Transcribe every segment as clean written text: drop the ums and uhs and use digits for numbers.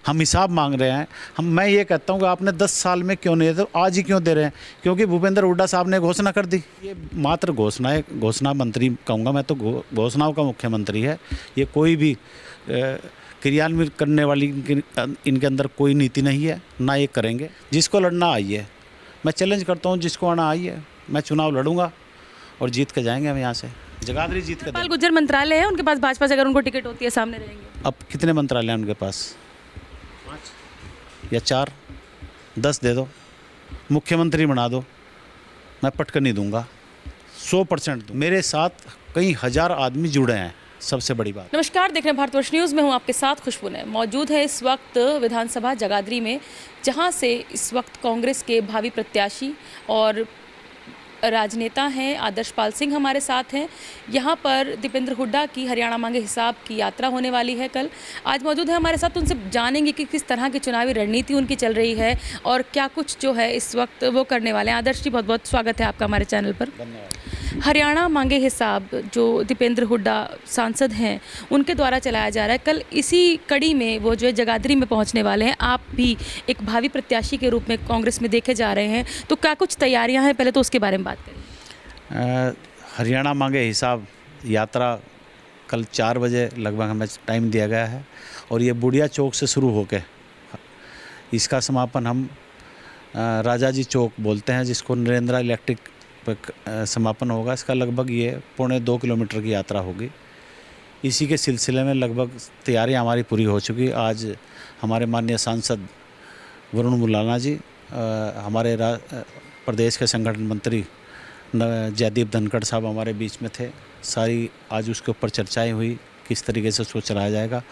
हम हिसाब मांग रहे हैं। मैं ये कहता हूँ कि आपने 10 साल में क्यों नहीं दिया, तो आज ही क्यों दे रहे हैं? क्योंकि भूपेंद्र हुड्डा साहब ने घोषणा कर दी। ये मात्र घोषणा है, घोषणा मंत्री कहूँगा मैं तो, घोषणाओं का मुख्यमंत्री है। ये कोई भी क्रियान्वित करने वाली इनके अंदर कोई नीति नहीं है, ना ये करेंगे। जिसको लड़ना आइए, मैं चैलेंज करता हूँ, जिसको आना आइए, मैं चुनाव लड़ूंगा और जीत के जाएंगे हम यहाँ से। जगाधरी जीत के पाल गुर्जर मंत्रालय है उनके पास, भाजपा से अगर उनको टिकट होती है सामने रहेंगे। अब कितने मंत्रालय हैं उनके पास? 5 या 4, 10 दे दो, मुख्यमंत्री बना दो, मैं पटक नहीं दूंगा, 100% दूँ। मेरे साथ कई हज़ार आदमी जुड़े हैं, सबसे बड़ी बात। नमस्कार, देख रहे हैं भारतवर्ष न्यूज़ में, हूं आपके साथ खुशबू ने। मौजूद है इस वक्त विधानसभा जगाधरी में, जहां से इस वक्त कांग्रेस के भावी प्रत्याशी और राजनेता हैं आदर्शपाल सिंह हमारे साथ हैं। यहाँ पर दीपेंद्र हुड्डा की हरियाणा मांगे हिसाब की यात्रा होने वाली है कल। आज मौजूद है हमारे साथ, उनसे जानेंगे कि किस तरह की चुनावी रणनीति उनकी चल रही है और क्या कुछ जो है इस वक्त वो करने वाले हैं। आदर्श जी, बहुत बहुत स्वागत है आपका हमारे चैनल पर। धन्यवाद। हरियाणा मांगे हिसाब जो दीपेंद्र हुड्डा सांसद हैं उनके द्वारा चलाया जा रहा है, कल इसी कड़ी में वो जो है जगाधरी में पहुंचने वाले हैं। आप भी एक भावी प्रत्याशी के रूप में कांग्रेस में देखे जा रहे हैं, तो क्या कुछ तैयारियां हैं, पहले तो उसके बारे में बात करें। हरियाणा मांगे हिसाब यात्रा कल 4 बजे लगभग हमें टाइम दिया गया है और ये बुढ़िया चौक से शुरू होकर इसका समापन हम राजा जी चौक बोलते हैं, जिसको नरेंद्रा इलेक्ट्रिक समापन होगा। इसका लगभग ये 1.25 किलोमीटर की यात्रा होगी। इसी के सिलसिले में लगभग तैयारी हमारी पूरी हो चुकी। आज हमारे माननीय सांसद वरुण मुलाना जी, हमारे प्रदेश के संगठन मंत्री जयदीप धनखड़ साहब हमारे बीच में थे। सारी आज उसके ऊपर चर्चाएं हुई, किस तरीके से उसको चलाया जाएगा।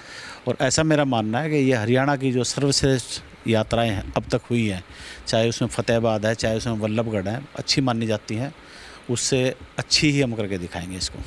और ऐसा मेरा मानना है कि ये हरियाणा की जो सर्वश्रेष्ठ यात्राएं हैं अब तक हुई हैं, चाहे उसमें फतेहाबाद है, चाहे उसमें वल्लभगढ़ है, अच्छी मानी जाती हैं। उससे अच्छी ही हम करके दिखाएंगे इसको।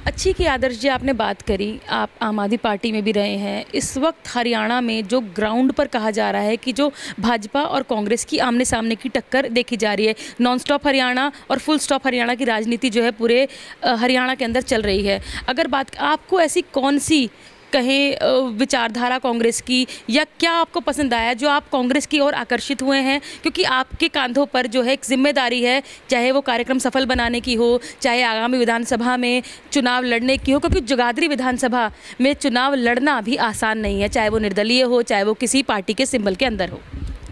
अच्छी की आदर्श जी, आपने बात करी, आप आम आदमी पार्टी में भी रहे हैं। इस वक्त हरियाणा में जो ग्राउंड पर कहा जा रहा है कि जो भाजपा और कांग्रेस की आमने सामने की टक्कर देखी जा रही है, नॉन स्टॉप हरियाणा और फुल स्टॉप हरियाणा की राजनीति जो है पूरे हरियाणा के अंदर चल रही है। अगर बात आपको ऐसी कौन सी कहें विचारधारा कांग्रेस की, या क्या आपको पसंद आया जो आप कांग्रेस की ओर आकर्षित हुए हैं? क्योंकि आपके कंधों पर जो है एक जिम्मेदारी है, चाहे वो कार्यक्रम सफल बनाने की हो, चाहे आगामी विधानसभा में चुनाव लड़ने की हो, क्योंकि जगाधरी विधानसभा में चुनाव लड़ना भी आसान नहीं है, चाहे वो निर्दलीय हो, चाहे वो किसी पार्टी के सिंबल के अंदर हो।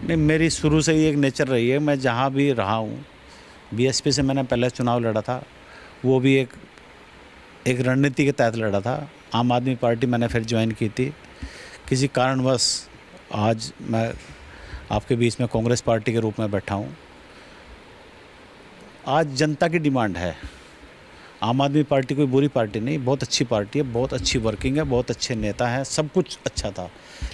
नहीं, मेरी शुरू से ही एक नेचर रही है। मैं जहाँ भी रहा हूँ, बीएसपी से मैंने पहले चुनाव लड़ा था, वो भी एक रणनीति के तहत लड़ा था। आम आदमी पार्टी मैंने फिर ज्वाइन की थी। किसी कारणवश आज मैं आपके बीच में कांग्रेस पार्टी के रूप में बैठा हूँ। आज जनता की डिमांड है। आम आदमी पार्टी कोई बुरी पार्टी नहीं, बहुत अच्छी पार्टी है, बहुत अच्छी वर्किंग है, बहुत अच्छे नेता हैं, सब कुछ अच्छा था।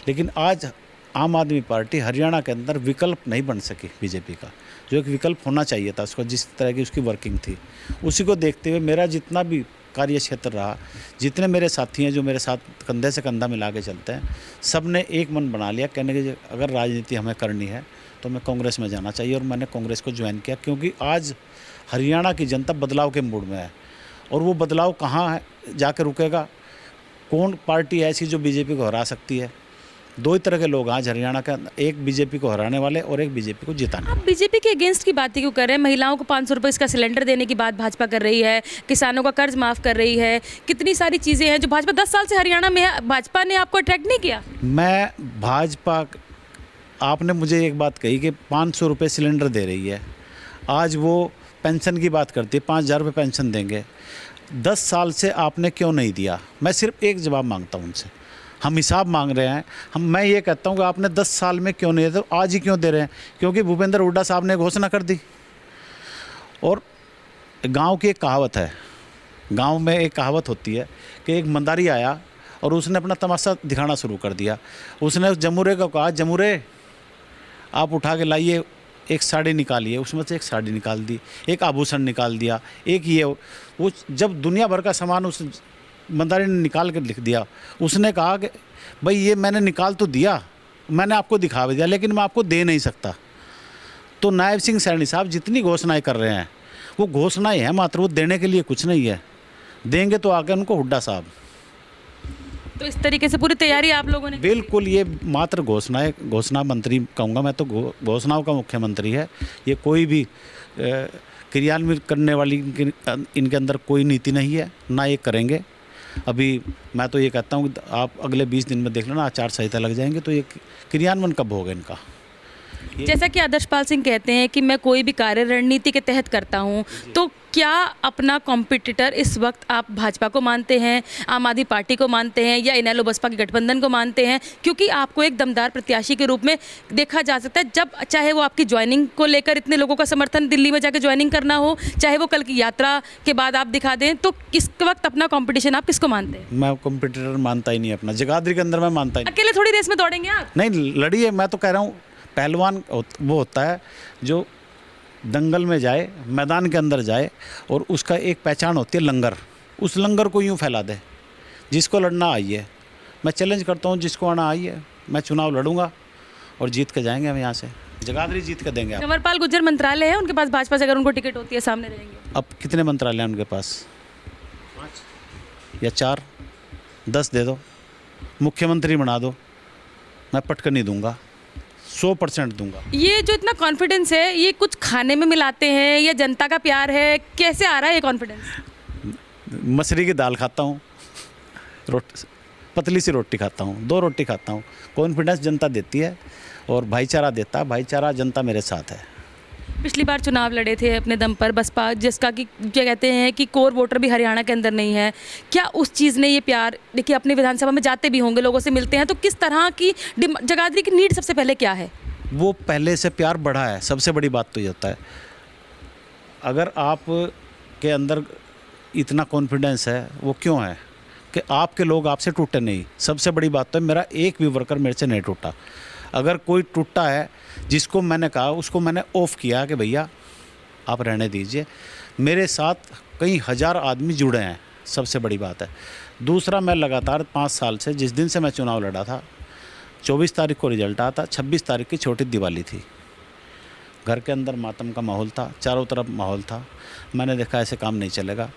लेकिन आज आम आदमी पार्टी हरियाणा के अंदर विकल्प नहीं बन सकी बीजेपी का, जो एक विकल्प होना चाहिए था उसको, जिस तरह की उसकी वर्किंग थी। उसी को देखते हुए मेरा जितना भी कार्य क्षेत्र रहा, जितने मेरे साथी हैं जो मेरे साथ कंधे से कंधा मिला के चलते हैं, सब ने एक मन बना लिया, कहने के अगर राजनीति हमें करनी है तो हमें कांग्रेस में जाना चाहिए। और मैंने कांग्रेस को ज्वाइन किया, क्योंकि आज हरियाणा की जनता बदलाव के मूड में है। और वो बदलाव कहाँ है जाकर रुकेगा? कौन पार्टी ऐसी जो बीजेपी को हरा सकती है? 2 ही तरह के लोग आज हरियाणा का, एक बीजेपी को हराने वाले और एक बीजेपी को जिताने। आप बीजेपी के अगेंस्ट की बातें क्यों कर रहे हैं? महिलाओं को 500 रुपये इसका सिलेंडर देने की बात भाजपा कर रही है, किसानों का कर्ज माफ़ कर रही है, कितनी सारी चीज़ें हैं जो भाजपा 10 साल से हरियाणा में है। भाजपा ने आपको अट्रैक्ट नहीं किया? मैं भाजपा, आपने मुझे एक बात कही कि 500 रुपये सिलेंडर दे रही है, आज वो पेंशन की बात करती है, 5000 रुपये पेंशन देंगे। 10 साल से आपने क्यों नहीं दिया? मैं सिर्फ एक जवाब मांगता हूँ उनसे। हम हिसाब मांग रहे हैं। मैं ये कहता हूँ कि आपने 10 साल में क्यों नहीं दिया, तो आज ही क्यों दे रहे हैं? क्योंकि भूपेंद्र हुड्डा साहब ने घोषणा कर दी। और गांव की एक कहावत है, गांव में एक कहावत होती है कि एक मंदारी आया और उसने अपना तमाशा दिखाना शुरू कर दिया। उसने उस जमुरे को कहा, जमुरे आप उठा के लाइए, एक साड़ी निकालिए। उसमें से एक साड़ी निकाल दी, एक आभूषण निकाल दिया, एक ये वो, जब दुनिया भर का सामान उस मंदारी ने निकाल कर लिख दिया। उसने कहा कि भाई ये मैंने निकाल तो दिया, मैंने आपको दिखा भी दिया, लेकिन मैं आपको दे नहीं सकता। तो नायब सिंह सैनी साहब जितनी घोषणाएं कर रहे हैं वो घोषणाएं हैं मात्र, वो देने के लिए कुछ नहीं है। देंगे तो आगे उनको हुड्डा साहब। तो इस तरीके से पूरी तैयारी आप लोगों ने बिल्कुल, ये मात्र घोषणा है, घोषणा मंत्री कहूँगा मैं तो, घोषणाओं का मुख्यमंत्री है। ये कोई भी क्रियान्वित करने वाली इनके अंदर कोई नीति नहीं है, ना ये करेंगे। अभी मैं तो ये कहता हूँ कि आप अगले 20 दिन में देख लेना, आचार संहिता लग जाएंगे, तो ये क्रियान्वयन कब होगा इनका। जैसा कि आदर्शपाल सिंह कहते हैं कि मैं कोई भी कार्य रणनीति के तहत करता हूं, तो क्या अपना कॉम्पिटिटर इस वक्त आप भाजपा को मानते हैं, आम आदमी पार्टी को मानते हैं, या इनेलो बसपा के गठबंधन को मानते हैं? क्योंकि आपको एक दमदार प्रत्याशी के रूप में देखा जा सकता है, जब चाहे वो आपकी ज्वाइनिंग को लेकर इतने लोगों का समर्थन दिल्ली में जाकर ज्वाइनिंग करना हो, चाहे वो कल की यात्रा के बाद आप दिखा दें, तो किस वक्त अपना कॉम्पिटिशन आप किसको मानते हैं? मैं कॉम्पिटिटर मानता ही नहीं अपना, जगाधरी के अंदर मैं मानता ही नहीं। अकेले थोड़ी रेस में दौड़ेंगे आप? नहीं, लड़िए, मैं तो कह रहा हूँ पहलवान वो होता है जो दंगल में जाए, मैदान के अंदर जाए, और उसका एक पहचान होती है लंगर, उस लंगर को यूँ फैला दे। जिसको लड़ना आइए, मैं चैलेंज करता हूँ, जिसको आना आइए, मैं चुनाव लड़ूंगा और जीत के जाएंगे हम यहाँ से, जगाधरी जीत के देंगे आप। कंवरपाल गुर्जर मंत्रालय है उनके पास भाजपा से, अगर उनको टिकट होती है सामने रहेंगे? अब कितने मंत्रालय हैं उनके पास? 5 या 4, 10 दे दो, मुख्यमंत्री बना दो, मैं पटकन नहीं दूंगा, 100% दूंगा। ये जो इतना कॉन्फिडेंस है, ये कुछ खाने में मिलाते हैं या जनता का प्यार है, कैसे आ रहा है ये कॉन्फिडेंस? मसूरी की दाल खाता हूँ, पतली सी रोटी खाता हूँ, 2 रोटी खाता हूँ। कॉन्फिडेंस जनता देती है और भाईचारा देता है, भाईचारा जनता मेरे साथ है। पिछली बार चुनाव लड़े थे अपने दम पर बसपा, जिसका कि क्या कहते हैं कि कोर वोटर भी हरियाणा के अंदर नहीं है, क्या उस चीज़ ने ये प्यार, देखिए अपनी विधानसभा में जाते भी होंगे, लोगों से मिलते हैं, तो किस तरह की जगाधरी की नीड सबसे पहले क्या है? वो पहले से प्यार बढ़ा है, सबसे बड़ी बात तो ये होता है। अगर आप के अंदर इतना कॉन्फिडेंस है, वो क्यों है कि आपके लोग आपसे टूटे नहीं। सबसे बड़ी बात तो है, मेरा एक भी वर्कर मेरे से नहीं टूटा। अगर कोई टूटा है, जिसको मैंने कहा, उसको मैंने ऑफ किया कि भैया आप रहने दीजिए। मेरे साथ कई हज़ार आदमी जुड़े हैं, सबसे बड़ी बात है। दूसरा, मैं लगातार 5 साल से, जिस दिन से मैं चुनाव लड़ा था, 24 तारीख को रिजल्ट आया था, 26 तारीख की छोटी दिवाली थी, घर के अंदर मातम का माहौल था, चारों तरफ माहौल था। मैंने देखा ऐसे काम नहीं चलेगा,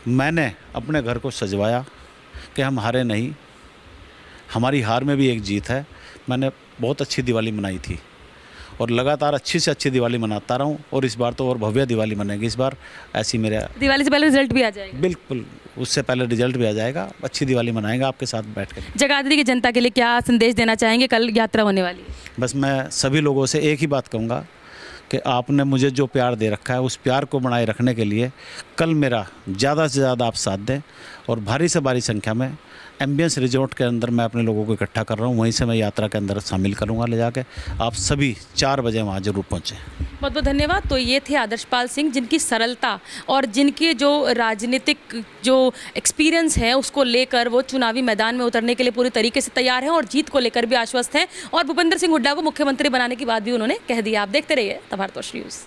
मैंने अपने घर को सजवाया कि हम हारे नहीं, हमारी हार में भी एक जीत है। मैंने बहुत अच्छी दिवाली मनाई थी और लगातार अच्छी से अच्छी दिवाली मनाता रहा हूँ, और इस बार तो और भव्य दिवाली मनेगी। इस बार ऐसी मेरे दिवाली से पहले रिजल्ट भी आ जाएगा? बिल्कुल, उससे पहले रिजल्ट भी आ जाएगा, अच्छी दिवाली मनाएंगे आपके साथ बैठ कर। जगाधरी की जनता के लिए क्या संदेश देना चाहेंगे? कल यात्रा होने वाली है। बस मैं सभी लोगों से एक ही बात कहूँगा कि आपने मुझे जो प्यार दे रखा है, उस प्यार को बनाए रखने के लिए कल मेरा ज़्यादा से ज़्यादा आप साथ दें, और भारी से भारी संख्या में एम्बियंस रिजॉर्ट के अंदर मैं अपने लोगों को इकट्ठा कर रहा हूँ, वहीं से मैं यात्रा के अंदर शामिल करूँगा ले जाके। आप सभी 4 बजे वहाँ जरूर पहुँचें। बहुत बहुत धन्यवाद। तो ये थे आदर्शपाल सिंह, जिनकी सरलता और जिनके जो राजनीतिक जो एक्सपीरियंस है, उसको लेकर वो चुनावी मैदान में उतरने के लिए पूरी तरीके से तैयार हैं और जीत को लेकर भी आश्वस्त हैं, और भूपेंद्र सिंह हुड्डा को मुख्यमंत्री बनाने की बात भी उन्होंने कह दी। आप देखते रहिए द भारतवर्ष न्यूज़।